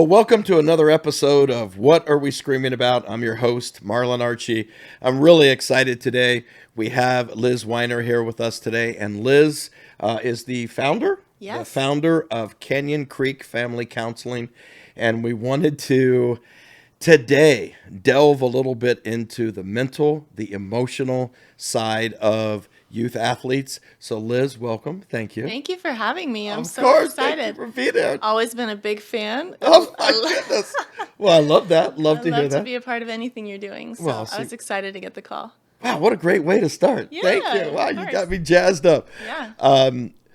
Well, welcome to another episode of What Are We Screaming About? I'm your host, Marlon Archey. I'm really excited today. We have Liz Weiner here with us today, and Liz is the founder, the Yes. founder of Canyon Creek Family Counseling, and we wanted to today delve a little bit into the mental, the emotional side of youth athletes. So, Liz, welcome. Thank you. Thank you for having me. I'm Of so course, thank you excited. for being here. Always been a big fan. Oh my goodness. Well, I love that. Love I to hear love to that. be a part of anything you're doing. Well, So I see, was excited to get the call. wow, what a great way to start. Thank you. Yeah, Wow, of you got course. me jazzed up. Yeah.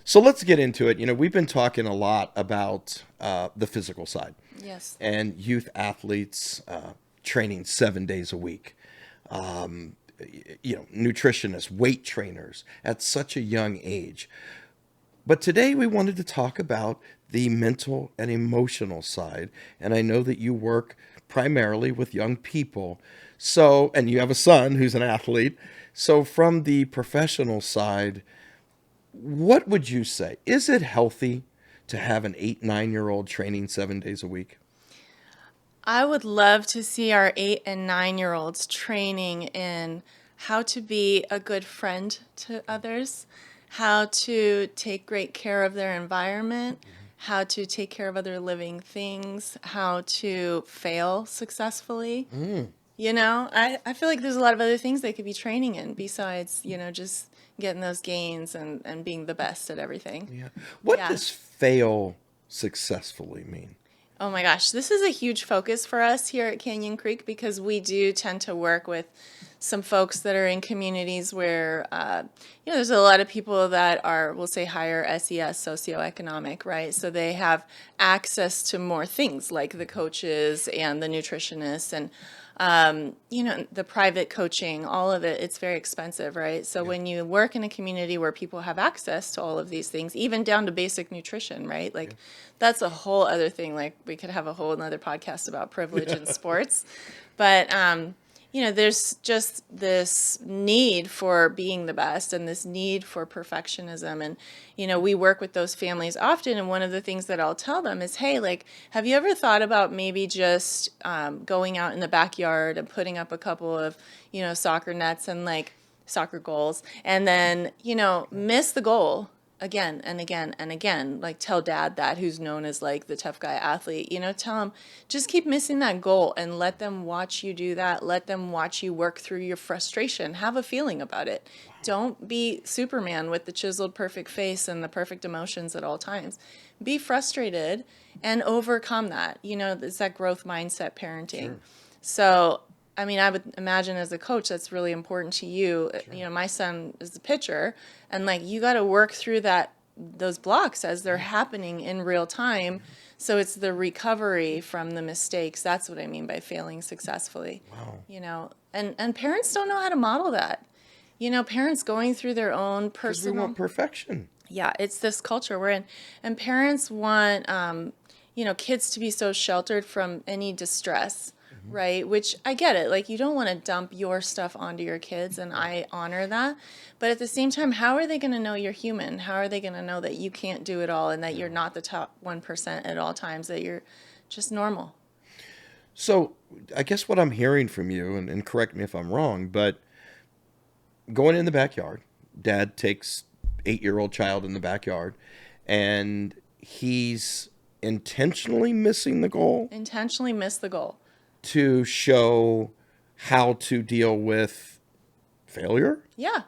So let's get into it. We've been talking a lot about the physical side Yes. and youth athletes training 7 days a week. Nutritionists, weight trainers at such a young age. But today we wanted to talk about the mental and emotional side. And I know that you work primarily with young people. So, and you have a son who's an athlete. So, from the professional side, what would you say? Is it healthy to have an 8, 9 year old training 7 days a week? I would love to see our 8 and 9-year-olds training in how to be a good friend to others, how to take great care of their environment, how to take care of other living things, how to fail successfully. I feel like there's a lot of other things they could be training in besides, just getting those gains and being the best at everything. Yeah. What Yeah. does fail successfully mean? Oh my gosh, this is a huge focus for us here at Canyon Creek because we do tend to work with some folks that are in communities where, there's a lot of people that are, we'll say, higher SES, socioeconomic, right? So they have access to more things like the coaches and the nutritionists and, the private coaching, all of it, it's very expensive, right? So when you work in a community where people have access to all of these things, even down to basic nutrition, right? Like that's a whole other thing. Like we could have a whole another podcast about privilege in sports. But, there's just this need for being the best and this need for perfectionism. And, we work with those families often. And one of the things that I'll tell them is, hey, like, have you ever thought about maybe just going out in the backyard and putting up a couple of, soccer nets and like soccer goals and then, miss the goal again and again and again, like tell dad that who's known as like the tough guy athlete, tell him just keep missing that goal and let them watch you do that. Let them watch you work through your frustration. Have a feeling about it. Don't be Superman with the chiseled perfect face and the perfect emotions at all times. Be frustrated and overcome that. It's that growth mindset parenting. Sure. So I would imagine as a coach, that's really important to you. Sure. My son is the pitcher, and like you got to work through those blocks as they're happening in real time. So it's the recovery from the mistakes. That's what I mean by failing successfully. Wow. And parents don't know how to model that. Parents going through their own Because we personal. want perfection. Yeah, it's this culture we're in, and parents want kids to be so sheltered from any distress. Right, which I get it. Like you don't want to dump your stuff onto your kids, and I honor that. But at the same time, how are they going to know you're human? How are they going to know that you can't do it all and that you're not the top 1% at all times, that you're just normal? So, I guess what I'm hearing from you, and correct me if I'm wrong, but going in the backyard, dad takes 8 year old child in the backyard, and he's intentionally missing the goal Intentionally miss the goal. to show how to deal with failure. Yeah.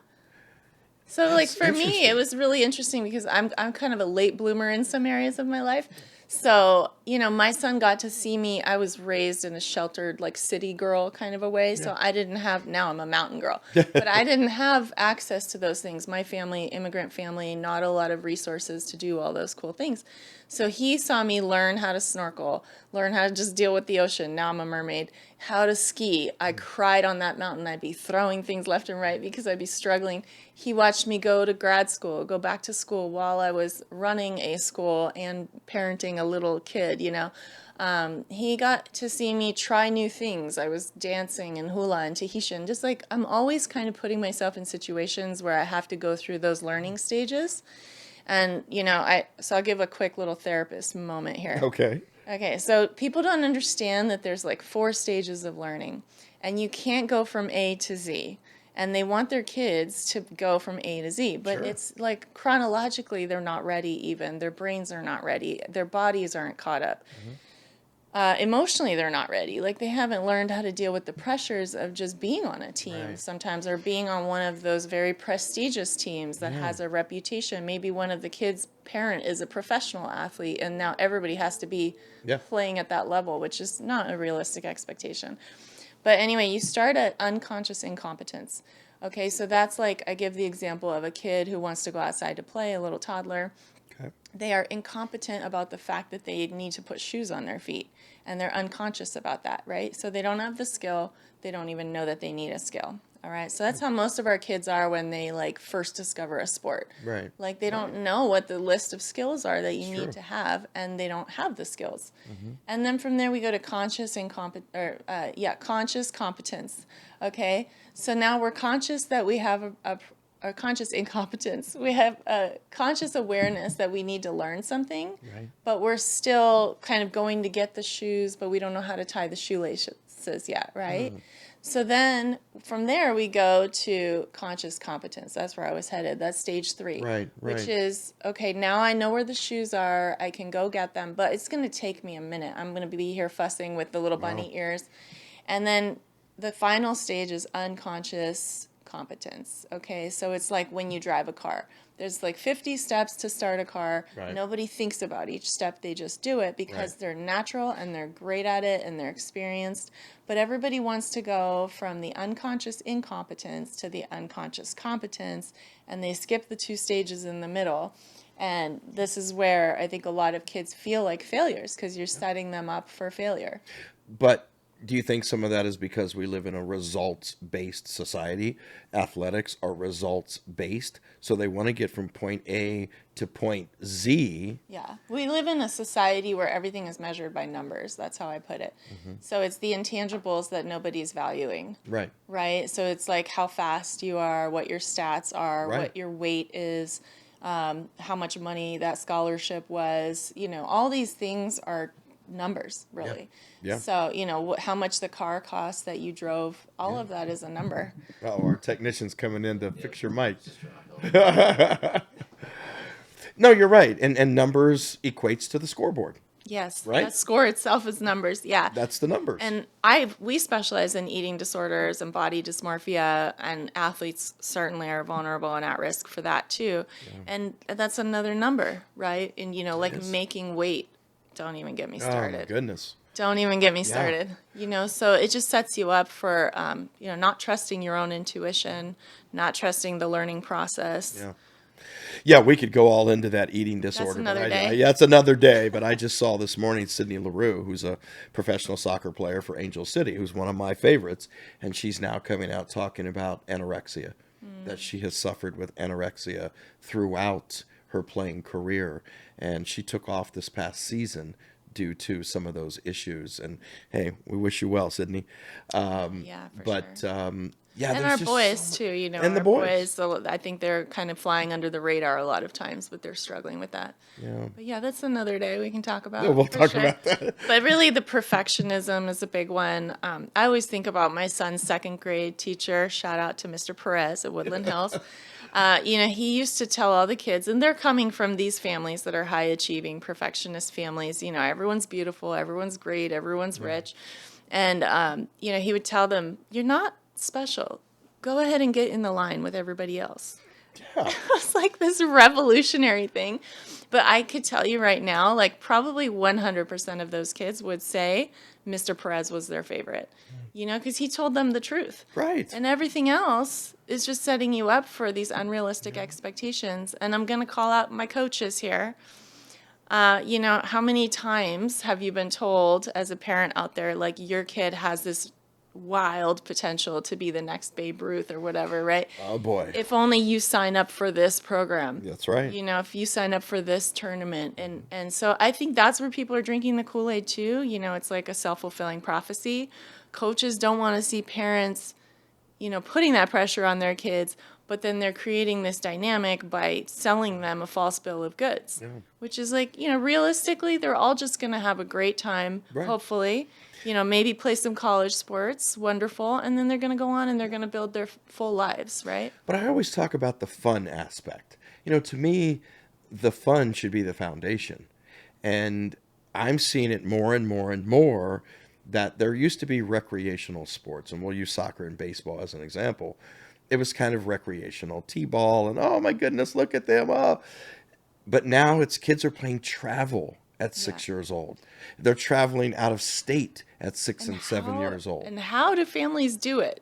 So like That's for me, interesting. it was really interesting because I'm kind of a late bloomer in some areas of my life. So, my son got to see me. I was raised in a sheltered, like city girl kind of a way. So I didn't have, now I'm a mountain girl, but I didn't have access to those things. My family, immigrant family, not a lot of resources to do all those cool things. So he saw me learn how to snorkel, learn how to just deal with the ocean. Now I'm a mermaid. How to ski. I cried on that mountain. I'd be throwing things left and right because I'd be struggling. He watched me go to grad school, go back to school while I was running a school and parenting a little kid, He got to see me try new things. I was dancing and hula and Tahitian. Just like I'm always kind of putting myself in situations where I have to go through those learning stages. And, so I'll give a quick little therapist moment here. Okay. Okay, so people don't understand that there's like 4 stages of learning, and you can't go from A to Z. And they want their kids to go from A to Z, but Sure. it's like chronologically, they're not ready even. Their brains are not ready. Their bodies aren't caught up. Emotionally, they're not ready. Like they haven't learned how to deal with the pressures of just being on a team Right. sometimes, or being on one of those very prestigious teams that Yeah. has a reputation. Maybe one of the kids' parent is a professional athlete, and now everybody has to be Yeah. playing at that level, which is not a realistic expectation. But anyway, you start at unconscious incompetence. Okay, so that's like I give the example of a kid who wants to go outside to play, a little toddler. Okay. They are incompetent about the fact that they need to put shoes on their feet, and they're unconscious about that, right? So they don't have the skill, they don't even know that they need a skill. All right, so that's how most of our kids are when they like first discover a sport. Right. Like they don't know what the list of skills are that you It's need true. to have, and they don't have the skills. And then from there we go to conscious competence. Okay, so now we're conscious that we have a conscious incompetence. We have a conscious awareness that we need to learn something, Right. but we're still kind of going to get the shoes, but we don't know how to tie the shoelaces yet, right? So then from there we go to conscious competence. That's where I was headed. That's stage 3, Right. which Right. is okay, now I know where the shoes are. I can go get them, but it's going to take me a minute. I'm going to be here fussing with the little Wow. bunny ears. And then the final stage is unconscious competence. Okay, so it's like when you drive a car. There's like 50 steps to start a car. Right. Nobody thinks about each step, they just do it because Right. they're natural and they're great at it and they're experienced. But everybody wants to go from the unconscious incompetence to the unconscious competence, and they skip the 2 stages in the middle. And this is where I think a lot of kids feel like failures because you're setting them up for failure. But do you think some of that is because we live in a results based society? Athletics are results based. So they want to get from point A to point Z. Yeah, we live in a society where everything is measured by numbers. That's how I put it. So it's the intangibles that nobody's valuing, Right. right? So it's like how fast you are, what your stats are, Right. what your weight is, how much money that scholarship was. All these things are numbers, really. Yeah. So, how much the car cost that you drove, all of that is a number. Oh, our technician's coming in to fix your mic. No, you're right. And numbers equates to the scoreboard, Yes, right? that score itself is numbers. Yeah. That's the numbers. And we specialize in eating disorders and body dysmorphia, and athletes certainly are vulnerable and at risk for that too. And that's another number, right? And like is. making weight. Don't even get me Oh my started. goodness. Don't even get me started. So it just sets you up for not trusting your own intuition, not trusting the learning process. Yeah. Yeah, we could go all into that eating disorder. another but day. Yeah, it's another day. But I just saw this morning Sydney LaRue, who's a professional soccer player for Angel City, who's one of my favorites, and she's now coming out talking about anorexia, that she has suffered with anorexia throughout her playing career, and she took off this past season due to some of those issues. And hey, we wish you well, Sydney. Yeah, for But sure. yeah, And there's our just boys so too, and the our boys. boys. I think they're kind of flying under the radar a lot of times, but they're struggling with that. Yeah. But yeah, that's another day we can talk Yeah, about. we'll for talk sure. about that. But really, the perfectionism is a big one. I always think about my son's second grade teacher. Shout out to Mr. Perez at Woodland Hills. He used to tell all the kids, and they're coming from these families that are high achieving perfectionist families. Everyone's beautiful, everyone's great, everyone's rich. And, he would tell them, you're not special. Go ahead and get in the line with everybody else. Yeah. It's like this revolutionary thing. But I could tell you right now, like probably 100% of those kids would say Mr. Perez was their favorite, because he told them the truth. Right. And everything else is just setting you up for these unrealistic expectations. And I'm going to call out my coaches here. How many times have you been told as a parent out there, like your kid has this wild potential to be the next Babe Ruth or whatever, right? Oh boy. If only you sign up for this program. That's right. If you sign up for this tournament. And so I think that's where people are drinking the Kool-Aid too. It's like a self-fulfilling prophecy. Coaches don't want to see parents, putting that pressure on their kids, but then they're creating this dynamic by selling them a false bill of goods, which is like, realistically, they're all just going to have a great time, Right. hopefully, maybe play some college sports, wonderful, and then they're going to go on and they're going to build their full lives, right? But I always talk about the fun aspect. To me, the fun should be the foundation. And I'm seeing it more and more and more that there used to be recreational sports, and we'll use soccer and baseball as an example. It was kind of recreational, t-ball, and oh my goodness, look at them. Oh. But now it's kids are playing travel at 6 years old. They're traveling out of state at 6 and 7 years old. And how do families do it?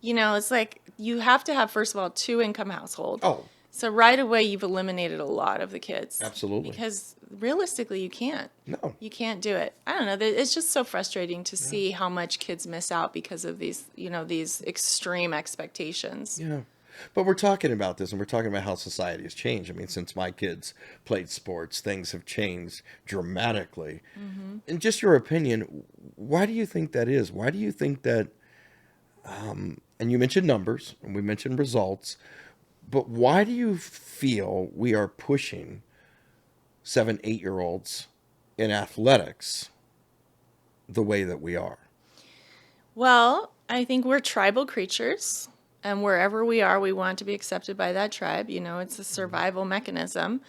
It's like you have to have, first of all, two-income household. Oh, So right away, you've eliminated a lot of the kids. absolutely. Because realistically, you can't. No. You can't do it. I don't know. It's just so frustrating to see how much kids miss out because of these, these extreme expectations. Yeah. But we're talking about this, and we're talking about how society has changed. I mean, since my kids played sports, things have changed dramatically. In just your opinion, why do you think that is? Why do you think that, and you mentioned numbers, and we mentioned results, but why do you feel we are pushing 7, 8-year-olds in athletics the way that we are? Well, I think we're tribal creatures. And wherever we are, we want to be accepted by that tribe. It's a survival mechanism.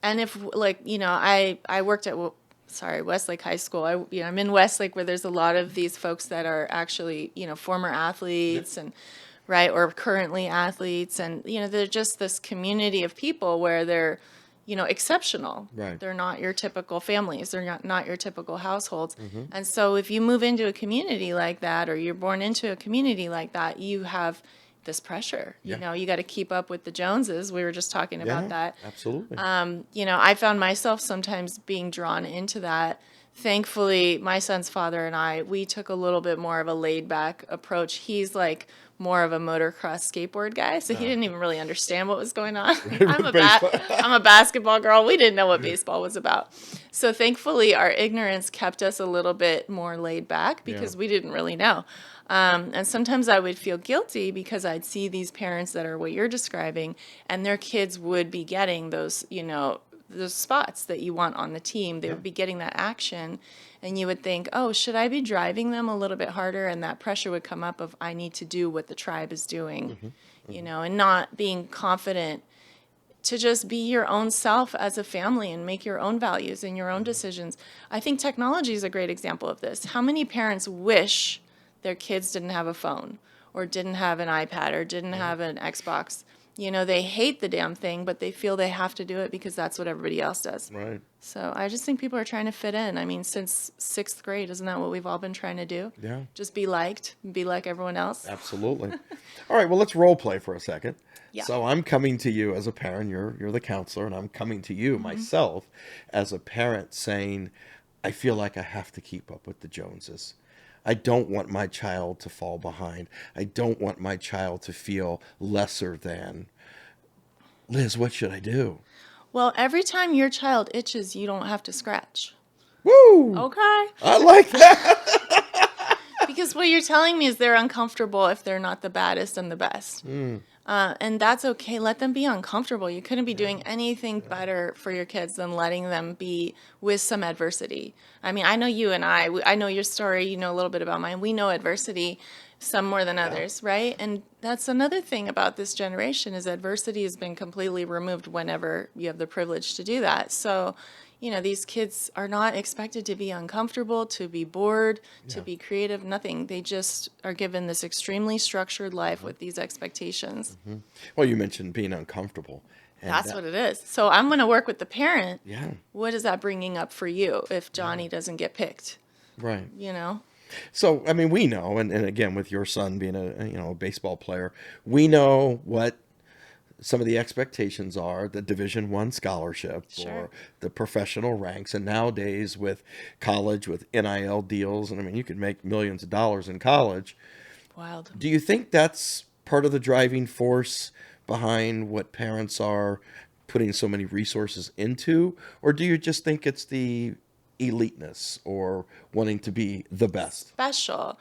And if, I worked at, Westlake High School. I'm in Westlake where there's a lot of these folks that are actually, former athletes and, right, or currently athletes. And, they're just this community of people where they're, exceptional. Right. They're not your typical families. They're not your typical households. And so if you move into a community like that, or you're born into a community like that, you have this pressure. You got to keep up with the Joneses. We were just talking about that. Absolutely. I found myself sometimes being drawn into that. Thankfully, my son's father and I, we took a little bit more of a laid back approach. He's like more of a motocross skateboard guy, so he didn't even really understand what was going on. I'm a basketball girl. We didn't know what baseball was about. So thankfully, our ignorance kept us a little bit more laid back because we didn't really know. And sometimes I would feel guilty because I'd see these parents that are what you're describing, and their kids would be getting those, those spots that you want on the team. They would be getting that action, and you would think, oh, should I be driving them a little bit harder? And that pressure would come up of I need to do what the tribe is doing, and not being confident to just be your own self as a family and make your own values and your own decisions. I think technology is a great example of this. How many parents wish their kids didn't have a phone or didn't have an iPad or didn't have an Xbox? They hate the damn thing, but they feel they have to do it because that's what everybody else does. Right. So I just think people are trying to fit in. I mean, since 6th grade, isn't that what we've all been trying to do? Yeah. Just be liked, be like everyone else. Absolutely. All right, well, let's role play for a second. Yeah. So I'm coming to you as a parent, you're the counselor, and I'm coming to you myself as a parent saying, I feel like I have to keep up with the Joneses. I don't want my child to fall behind. I don't want my child to feel lesser than. Liz, what should I do? Well, every time your child itches, you don't have to scratch. Woo! Okay. I like that. Because what you're telling me is they're uncomfortable if they're not the baddest and the best. And that's okay. Let them be uncomfortable. You couldn't be doing anything better for your kids than letting them be with some adversity. I mean, I know you and I know your story. You know a little bit about mine. We know adversity, some more than others, right? And that's another thing about this generation is adversity has been completely removed whenever you have the privilege to do that. So, these kids are not expected to be uncomfortable, to be bored, to be creative, nothing. They just are given this extremely structured life with these expectations. Well, you mentioned being uncomfortable. And That's what it is. So I'm going to work with the parent. Yeah. What is that bringing up for you if Johnny doesn't get picked? Right. So, I mean, we know, and again, with your son being a baseball player, we know what some of the expectations are, the Division I scholarship or the professional ranks. And nowadays with college, with NIL deals, and I mean, you can make millions of dollars in college. Wild. Do you think that's part of the driving force behind what parents are putting so many resources into? Or do you just think it's the eliteness or wanting to be the best? Special.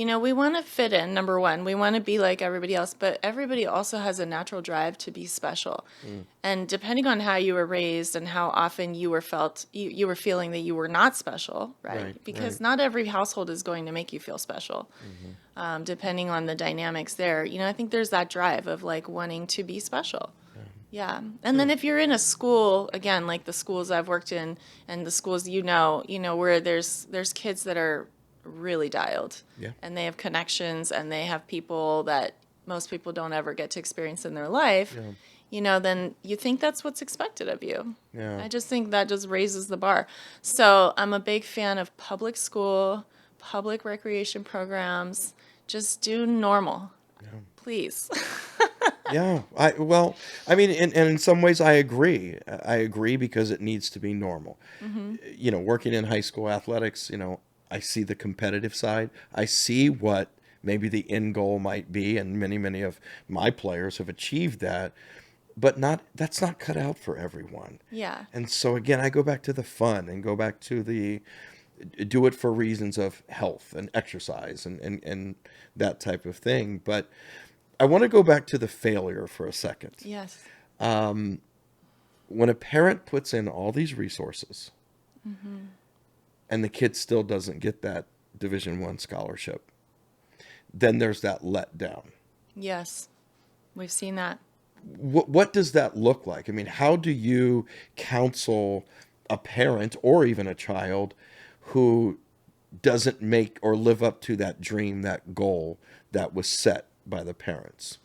We want to fit in, number one. We want to be like everybody else, but everybody also has a natural drive to be special. And depending on how you were raised and how often you were you were feeling that you were not special, right? Right, Because right. not every household is going to make you feel special, depending on the dynamics there. I think there's that drive of like wanting to be special. Yeah. And then if you're in a school, again, like the schools I've worked in and the schools where there's kids that are really dialed Yeah. and they have connections and they have people that most people don't ever get to experience in their life, Yeah. then you think that's what's expected of you. Yeah. I just think that just raises the bar. So I'm a big fan of public school, public recreation programs. Just do normal, please. Yeah. I mean, and in some ways I agree. I agree because it needs to be normal. Working in high school athletics, I see the competitive side. I see what maybe the end goal might be, and many of my players have achieved that, but that's not cut out for everyone. Yeah. And so again, I go back to the fun and go back to the do it for reasons of health and exercise and that type of thing. But I want to go back to the failure for a second. Yes. When a parent puts in all these resources and the kid still doesn't get that Division I scholarship, then there's that letdown. Yes. We've seen that. What does that look like? I mean, how do you counsel a parent or even a child who doesn't make or live up to that dream, that goal that was set by the parents?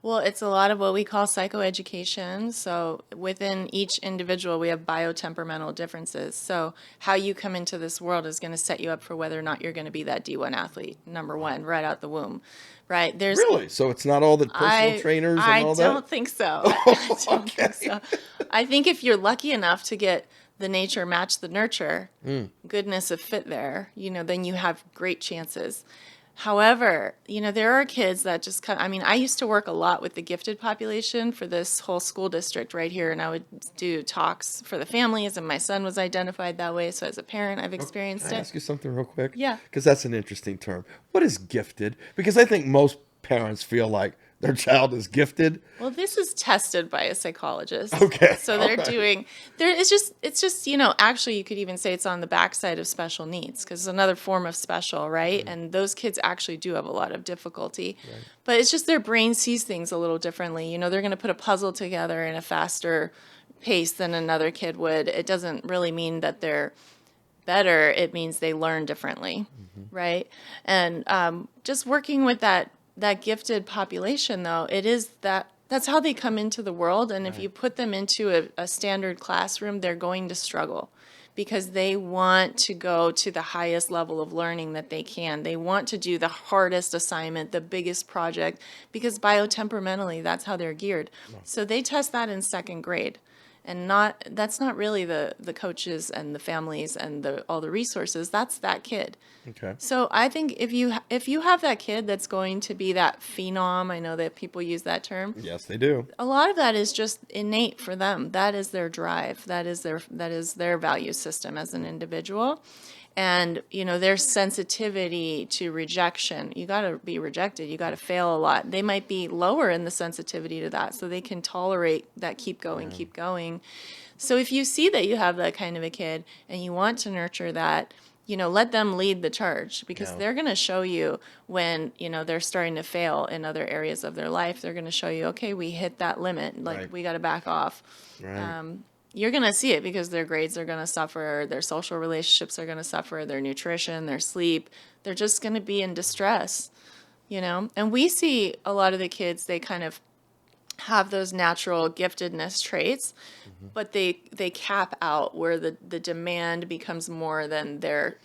Well, it's a lot of what we call psychoeducation. So within each individual, we have biotemperamental differences. So how you come into this world is going to set you up for whether or not you're going to be that D1 athlete, number one, right out the womb, right? Really? So it's not all the personal trainers and I all don't that? think so. I don't Okay. think so. I think if you're lucky enough to get the nature match the nurture, goodness of fit there, then you have great chances. However, there are kids that just I mean, I used to work a lot with the gifted population for this whole school district right here, and I would do talks for the families, and my son was identified that way. So as a parent, I've experienced Can I it. ask you something real quick? Yeah. Because that's an interesting term. What is gifted? Because I think most parents feel like their child is gifted. Well, this is tested by a psychologist. Okay. So All they're right. doing it's just, actually you could even say it's on the backside of special needs because it's another form of special, right? And those kids actually do have a lot of difficulty. But it's just their brain sees things a little differently. They're going to put a puzzle together in a faster pace than another kid would. It doesn't really mean that they're better. It means they learn differently, right? And just working with that gifted population, though, that's how they come into the world. And if you put them into a standard classroom, they're going to struggle because they want to go to the highest level of learning that they can. They want to do the hardest assignment, the biggest project, because biotemperamentally, that's how they're geared. So they test that in second grade. And that's not really the coaches and the families and all the resources. That's that kid. Okay. So I think if you have that kid that's going to be that phenom, I know that people use that term. Yes, they do. A lot of that is just innate for them. That is their drive. That is their value system as an individual. And their sensitivity to rejection. You got to be rejected. You got to fail a lot. They might be lower in the sensitivity to that, so they can tolerate that. Keep going. So if you see that you have that kind of a kid and you want to nurture that, let them lead the charge because Yeah. they're going to show you when they're starting to fail in other areas of their life. They're going to show you, okay, we hit that limit. Like Right. we got to back off. Right. You're going to see it because their grades are going to suffer, their social relationships are going to suffer, their nutrition, their sleep. They're just going to be in distress, And we see a lot of the kids, they kind of have those natural giftedness traits, but they cap out where the demand becomes more than their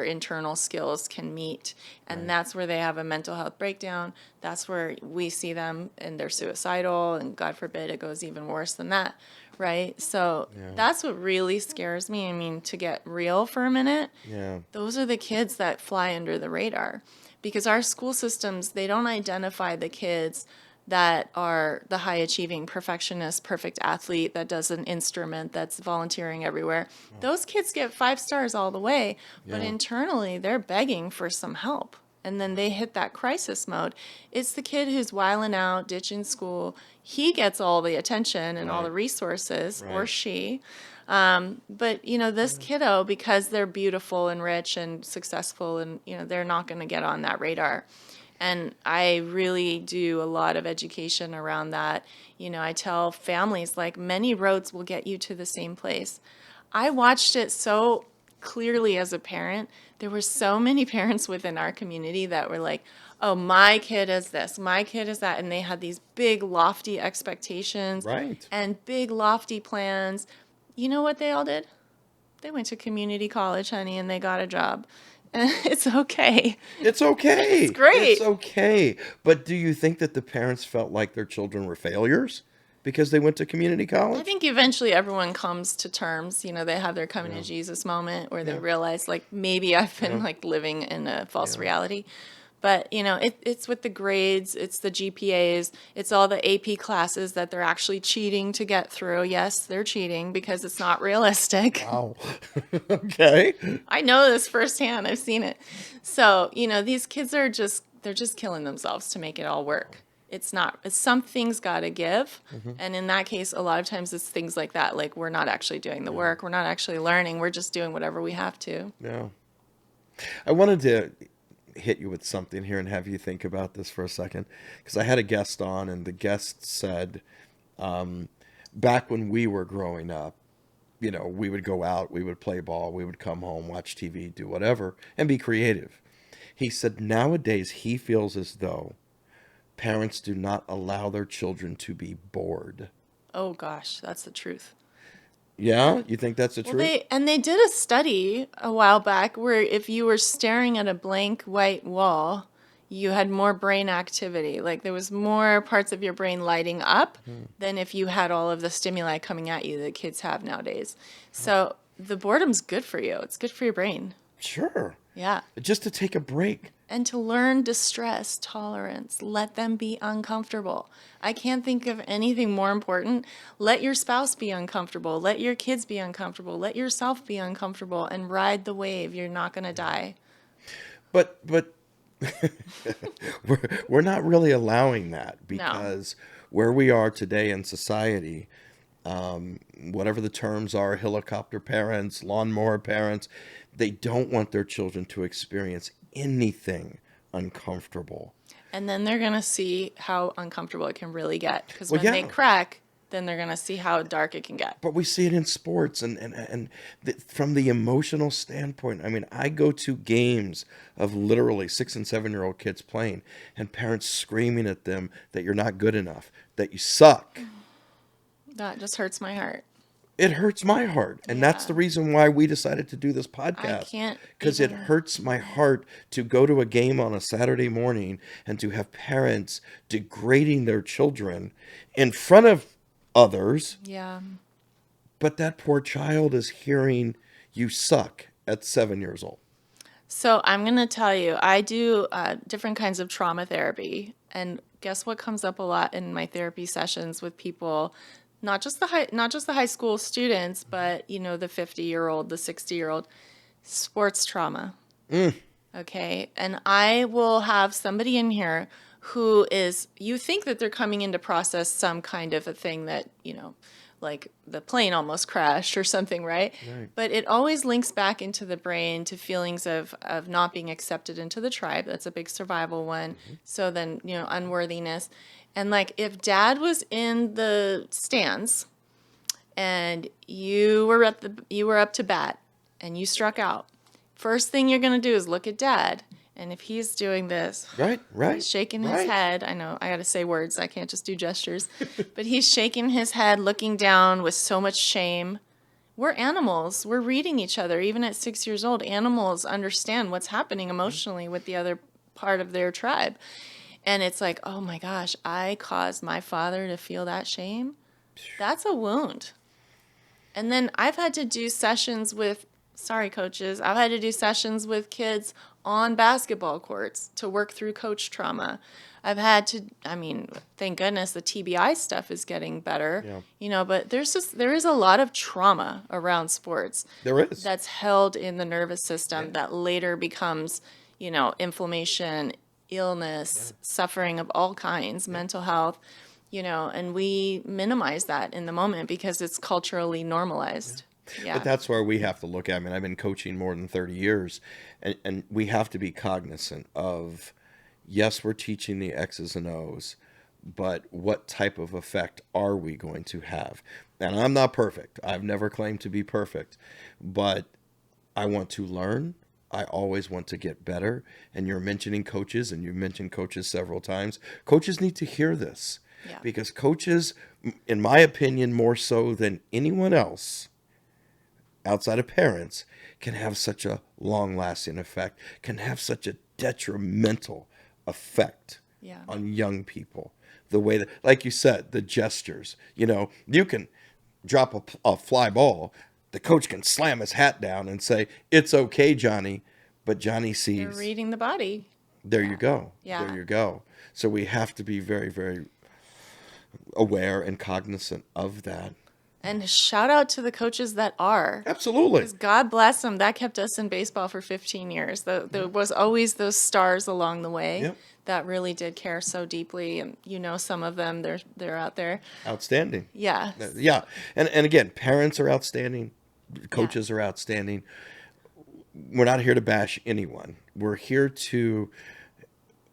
internal skills can meet. And that's where they have a mental health breakdown. That's where we see them and they're suicidal, and God forbid it goes even worse than that. Right? So that's what really scares me. I mean, to get real for a minute, Yeah. those are the kids that fly under the radar because our school systems, they don't identify the kids that are the high achieving perfectionist, perfect athlete that does an instrument that's volunteering everywhere. Those kids get 5 stars all the way, but Yeah. internally they're begging for some help. and then they hit that crisis mode. It's the kid who's wiling out, ditching school. He gets all the attention and all the resources, or Right. she. But this kiddo, because they're beautiful and rich and successful, and they're not going to get on that radar. And I really do a lot of education around that. I tell families, like, many roads will get you to the same place. I watched it so clearly as a parent. There were so many parents within our community that were like, oh, my kid is this, my kid is that. And they had these big, lofty expectations Right. and big, lofty plans. You know what they all did? They went to community college, honey, and they got a job. And it's okay. It's okay. It's great. It's okay. But do you think that the parents felt like their children were failures because they went to community I college? think eventually everyone comes to terms. They have their coming to Jesus moment where they realize, like, maybe I've been like living in a false reality. But it's with the grades, it's the GPAs, it's all the AP classes that they're actually cheating to get through. Yes, they're cheating because it's not realistic. Wow. Okay. I know this firsthand. I've seen it. So, these kids they're just killing themselves to make it all work. It's not, something's got to give. And in that case, a lot of times it's things like that. Like, we're not actually doing the work. We're not actually learning. We're just doing whatever we have to. Yeah. I wanted to hit you with something here and have you think about this for a second, because I had a guest on, and the guest said, back when we were growing up, we would go out, we would play ball, we would come home, watch TV, do whatever, and be creative. He said nowadays he feels as though parents do not allow their children to be bored. Oh, gosh, that's the truth. Yeah? You think that's the Well, truth? they did a study a while back where if you were staring at a blank white wall, you had more brain activity. Like, there was more parts of your brain lighting up than if you had all of the stimuli coming at you that kids have nowadays. So the boredom's good for you. It's good for your brain. Sure. Yeah. Just to take a break. And to learn distress tolerance. Let them be uncomfortable. I can't think of anything more important. Let your spouse be uncomfortable. Let your kids be uncomfortable. Let yourself be uncomfortable and ride the wave. You're not going to die. But we're not really allowing that, because where we are today in society, whatever the terms are, helicopter parents, lawnmower parents, they don't want their children to experience anything uncomfortable. And then they're going to see how uncomfortable it can really get. Because Well, when they yeah. crack, then they're going to see how dark it can get. But we see it in sports, and from the emotional standpoint. I mean, I go to games of literally 6 and 7-year-old kids playing, and parents screaming at them that you're not good enough, that you suck. That just hurts my heart. It hurts my heart, and that's Yeah. the reason why we decided to do this podcast. can't Because it even- hurts my heart to go to a game on a Saturday morning and to have parents degrading their children in front of others, Yeah. but that poor child is hearing you suck at 7 years old. So I'm going to tell you, I do different kinds of trauma therapy. And guess what comes up a lot in my therapy sessions with people, not just the high school students, but the 50-year-old, the 60-year-old, sports trauma. Okay. And I will have somebody in here who is, you think that they're coming in to process some kind of a thing that, like the plane almost crashed or something, right? But it always links back into the brain to feelings of not being accepted into the tribe. That's a big survival one. So then, unworthiness. And like, if dad was in the stands and you were up to bat and you struck out, first thing you're going to do is look at dad. And if he's doing this, Right. he's shaking his head. I know I got to say words. I can't just do gestures. But he's shaking his head, looking down with so much shame. We're animals. We're reading each other. Even at 6 years old, animals understand what's happening emotionally with the other part of their tribe. And it's like, oh my gosh, I caused my father to feel that shame. That's a wound. And then I've had to do sessions with, sorry, coaches, I've had to do sessions with kids on basketball courts to work through coach trauma. I've had to, thank goodness the TBI stuff is getting better, but there is a lot of trauma around sports There is. that's held in the nervous system that later becomes, inflammation, illness, suffering of all kinds, mental health, and we minimize that in the moment because it's culturally normalized. But Yeah. that's where we have to look at. I mean, I've been coaching more than 30 years, and we have to be cognizant of, yes, we're teaching the X's and O's, but what type of effect are we going to have? And I'm not perfect. I've never claimed to be perfect, but I want to learn. I always want to get better. And you're mentioning coaches, and you mentioned coaches several times. Coaches need to hear this Yeah. because coaches, in my opinion, more so than anyone else, outside of parents, can have such a long lasting effect, can have such a detrimental effect Yeah. on young people. The way that, like you said, the gestures, you can drop a fly ball, the coach can slam his hat down and say, "It's okay, Johnny," but Johnny They're sees, reading the body. there you go. Yeah. There you go. So we have to be very, very aware and cognizant of that. And shout out to the coaches that are. Absolutely. Because God bless them. That kept us in baseball for 15 years. There was always those stars along the way Yep. that really did care so deeply. And some of them, they're out there. Outstanding. Yeah. Yeah. And again, parents are outstanding, coaches are outstanding. We're not here to bash anyone. We're here to,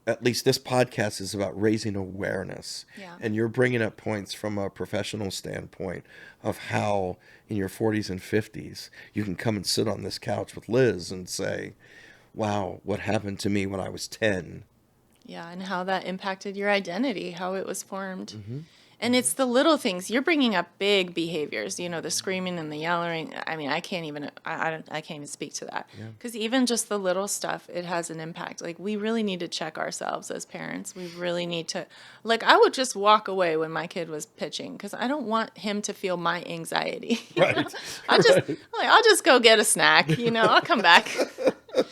at least this podcast is about raising awareness. Yeah. And you're bringing up points from a professional standpoint of how in your 40s and 50s, you can come and sit on this couch with Liz and say, wow, what happened to me when I was 10? Yeah, and how that impacted your identity, how it was formed. Mm-hmm. And it's the little things. You're bringing up big behaviors, the screaming and the yelling. I mean, I can't even speak to that. Because even just the little stuff, it has an impact. Like, we really need to check ourselves as parents. We really need to, I would just walk away when my kid was pitching because I don't want him to feel my anxiety. Right. I'll just go get a snack, I'll come back.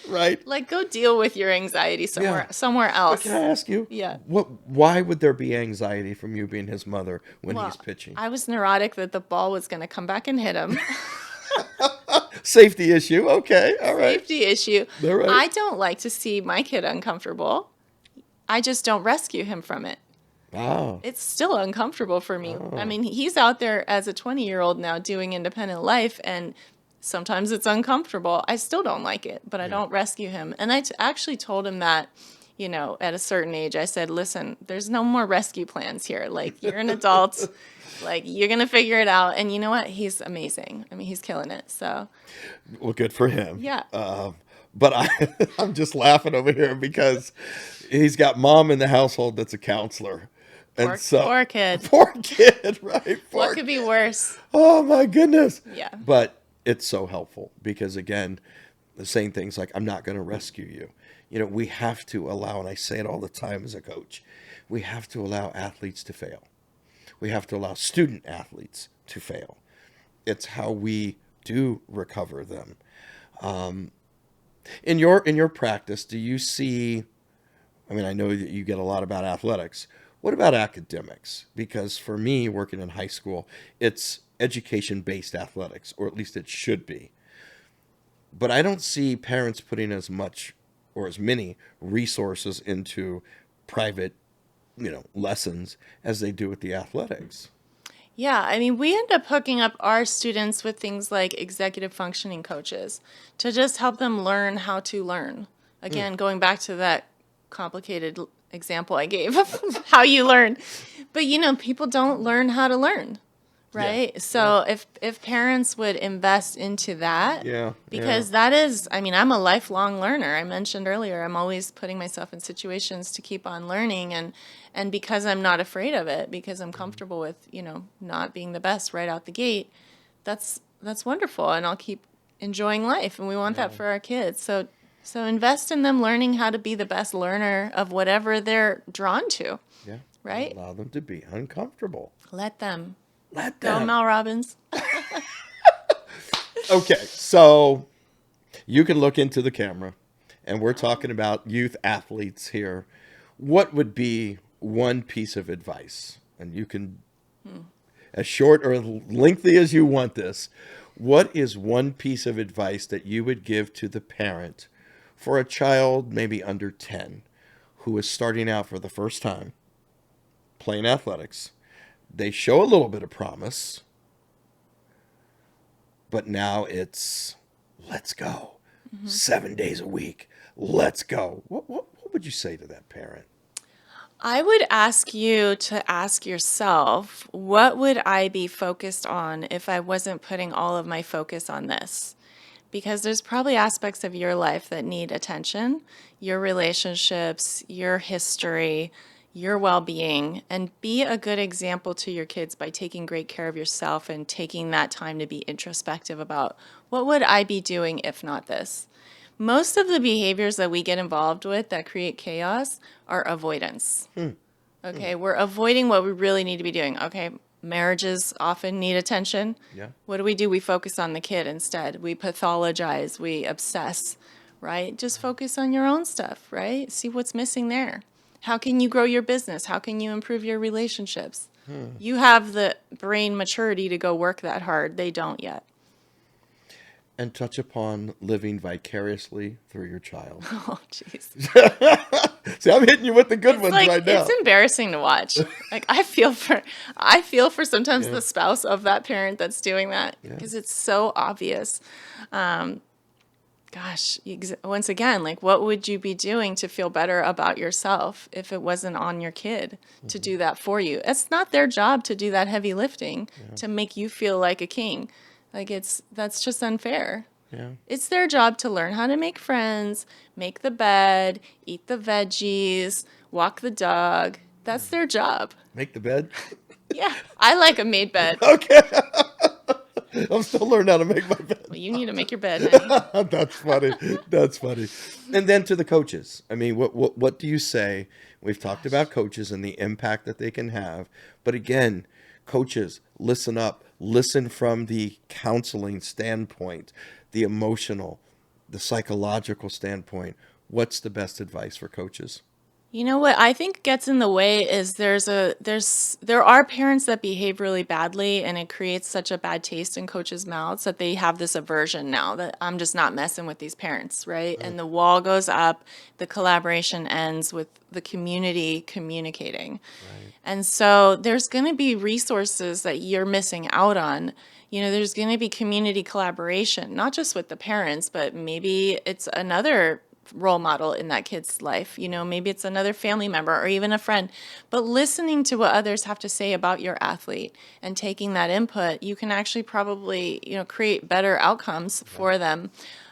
Right. Go deal with your anxiety somewhere else. But can I ask you? Yeah. Why would there be anxiety from you being his mother when he's pitching? I was neurotic that the ball was going to come back and hit him. Safety issue. Okay. All right. Safety issue. All right. I don't like to see my kid uncomfortable. I just don't rescue him from it. Oh. It's still uncomfortable for me. I mean, he's out there as a 20-year-old now doing independent life, and sometimes it's uncomfortable. I still don't like it, but I don't rescue him. And I actually told him that, at a certain age, I said, listen, there's no more rescue plans here. You're an adult. You're going to figure it out. And you know what? He's amazing. I mean, he's killing it. So. Well, good for him. Yeah. But I'm just laughing over here because he's got mom in the household that's a counselor. And Poor kid. Poor kid, right? What could be worse? Oh, my goodness. Yeah. But it's so helpful because, again, the same things like, I'm not going to rescue you. We have to allow, and I say it all the time as a coach, we have to allow athletes to fail. We have to allow student athletes to fail. It's how we do recover them. In your practice, do you see, I mean, I know that you get a lot about athletics. What about academics? Because for me, working in high school, it's education-based athletics, or at least it should be. But I don't see parents putting as much or as many resources into private, lessons as they do with the athletics. Yeah, I mean, we end up hooking up our students with things like executive functioning coaches to just help them learn how to learn. Again, going back to that complicated example I gave of how you learn. But, people don't learn how to learn, right? Yeah. So if parents would invest into that, because that is, I mean, I'm a lifelong learner. I mentioned earlier, I'm always putting myself in situations to keep on learning. And because I'm not afraid of it, because I'm comfortable with, not being the best right out the gate, that's wonderful. And I'll keep enjoying life. And we want that for our kids. So invest in them learning how to be the best learner of whatever they're drawn to. Yeah. Right? Allow them to be uncomfortable. Let them. Let Go, them. Mel Robbins. Okay, so you can look into the camera, and we're talking about youth athletes here. What would be one piece of advice? And you can, as short or lengthy as you want this, what is one piece of advice that you would give to the parent for a child maybe under 10 who is starting out for the first time playing athletics. They show a little bit of promise, but now it's let's go. 7 days a week. Let's go. What would you say to that parent? I would ask you to ask yourself, what would I be focused on if I wasn't putting all of my focus on this? Because there's probably aspects of your life that need attention, your relationships, your history, your well being, and be a good example to your kids by taking great care of yourself and taking that time to be introspective about what would I be doing if not this? Most of the behaviors that we get involved with that create chaos are avoidance. Okay, we're avoiding what we really need to be doing. Okay, marriages often need attention. Yeah. What do? We focus on the kid instead. We pathologize, we obsess, right? Just focus on your own stuff, right? See what's missing there. How can you grow your business? How can you improve your relationships? You have the brain maturity to go work that hard. They don't yet. And touch upon living vicariously through your child. Oh, jeez. See, I'm hitting you with the good ones Like right now. it's embarrassing to watch. Like I feel for sometimes the spouse of that parent that's doing that because it's so obvious. Gosh, once again, like what would you be doing to feel better about yourself if it wasn't on your kid to do that for you? It's not their job to do that heavy lifting to make you feel like a king. Like that's just unfair. Yeah. It's their job to learn how to make friends, make the bed, eat the veggies, walk the dog. That's their job. Make the bed. Yeah, I like a made bed. Okay. I'm still learning how to make my bed. Well, you need to make your bed, honey. That's funny. That's funny. And then to the coaches. I mean, what do you say? We've talked about coaches and the impact that they can have. But again, coaches, listen up. Listen from the counseling standpoint, the emotional, the psychological standpoint. What's the best advice for coaches? You know what I think gets in the way is there are parents that behave really badly and it creates such a bad taste in coaches' mouths that they have this aversion now that I'm just not messing with these parents, right? And the wall goes up, the collaboration ends with the community communicating. And so there's going to be resources that you're missing out on. You know, there's going to be community collaboration, not just with the parents, but maybe it's another role model in that kid's life. You know, maybe it's another family member or even a friend. But listening to what others have to say about your athlete and taking that input, you can actually probably, create better outcomes for them.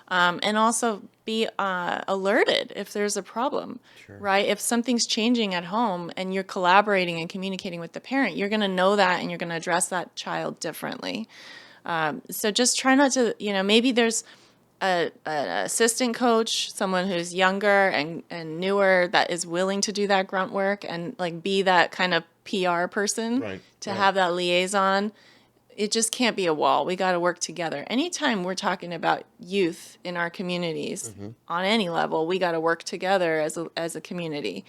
And also be alerted if there's a problem, right? If something's changing at home and you're collaborating and communicating with the parent, you're going to know that and you're going to address that child differently. So just try not to, maybe there's an assistant coach, someone who's younger and newer that is willing to do that grunt work and like be that kind of PR person to have that liaison. It just can't be a wall. We got to work together. Anytime we're talking about youth in our communities on any level, we got to work together as a community.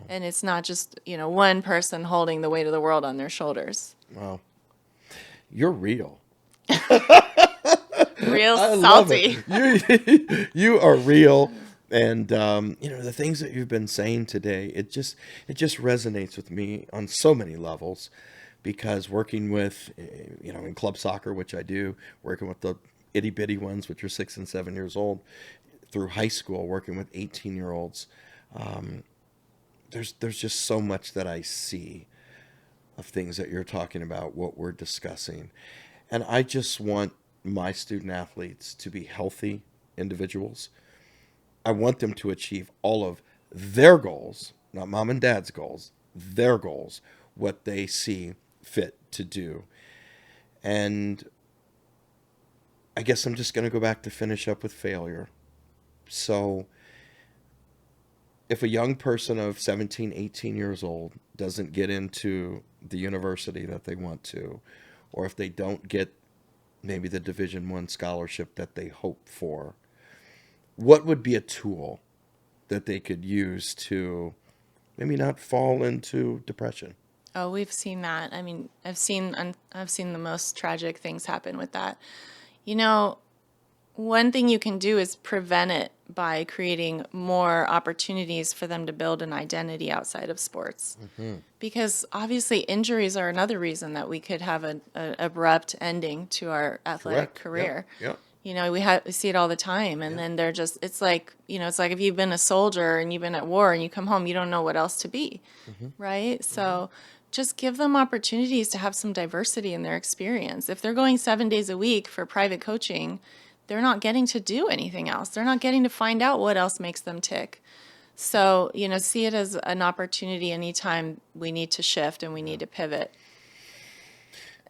And it's not just, one person holding the weight of the world on their shoulders. Wow. You're real. Real I love salty. it. You are real. And, the things that you've been saying today, it just resonates with me on so many levels. Because working with, in club soccer, which I do, working with the itty bitty ones, which are 6 and 7 years old, through high school, working with 18-year-olds, there's just so much that I see of things that you're talking about, what we're discussing. And I just want my student athletes to be healthy individuals. I want them to achieve all of their goals, not mom and dad's goals, their goals, what they see fit to do. And I guess I'm just going to go back to finish up with failure. So if a young person of 17, 18 years old doesn't get into the university that they want to, or if they don't get maybe the Division I scholarship that they hope for, what would be a tool that they could use to maybe not fall into depression? Oh, we've seen that. I mean, I've seen the most tragic things happen with that. one thing you can do is prevent it by creating more opportunities for them to build an identity outside of sports. Because obviously injuries are another reason that we could have an abrupt ending to our athletic Correct. career. Yep. You know, we see it all the time, and then they're just, it's like, you know, it's like if you've been a soldier and you've been at war and you come home, you don't know what else to be, right? So just give them opportunities to have some diversity in their experience. If they're going 7 days a week for private coaching, they're not getting to do anything else. They're not getting to find out what else makes them tick. So, you know, see it as an opportunity anytime we need to shift and we need to pivot.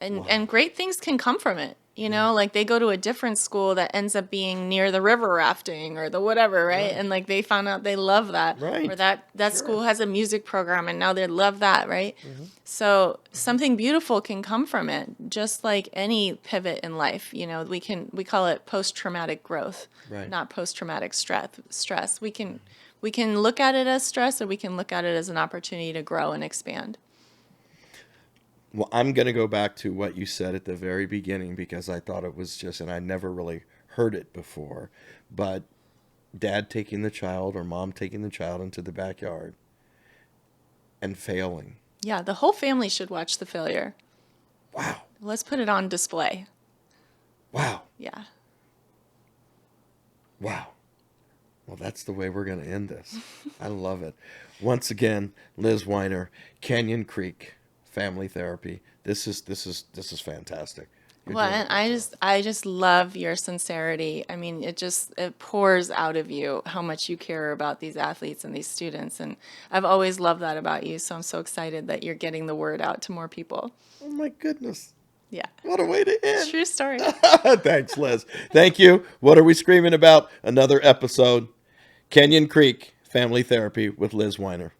And great things can come from it. You know, like they go to a different school that ends up being near the river rafting or the whatever, right? And like they found out they love that. Right. Or that school has a music program and now they love that, right? So something beautiful can come from it, just like any pivot in life. You know, we call it post-traumatic growth, Right. not post-traumatic stress. We can look at it as stress, or we can look at it as an opportunity to grow and expand. Well, I'm going to go back to what you said at the very beginning because I thought it was just, and I never really heard it before, but dad taking the child or mom taking the child into the backyard and failing. Yeah, the whole family should watch the failure. Wow. Let's put it on display. Wow. Yeah. Wow. Well, that's the way we're going to end this. I love it. Once again, Liz Weiner, Canyon Creek Family Therapy. This is fantastic. You're Well, doing and a good job. I just love your sincerity. I mean, it pours out of you how much you care about these athletes and these students, and I've always loved that about you. So I'm so excited that you're getting the word out to more people. Oh my goodness. Yeah. What a way to end. True story. Thanks, Liz. Thank you. What are we screaming about? Another episode. Canyon Creek Family Therapy with Liz Weiner.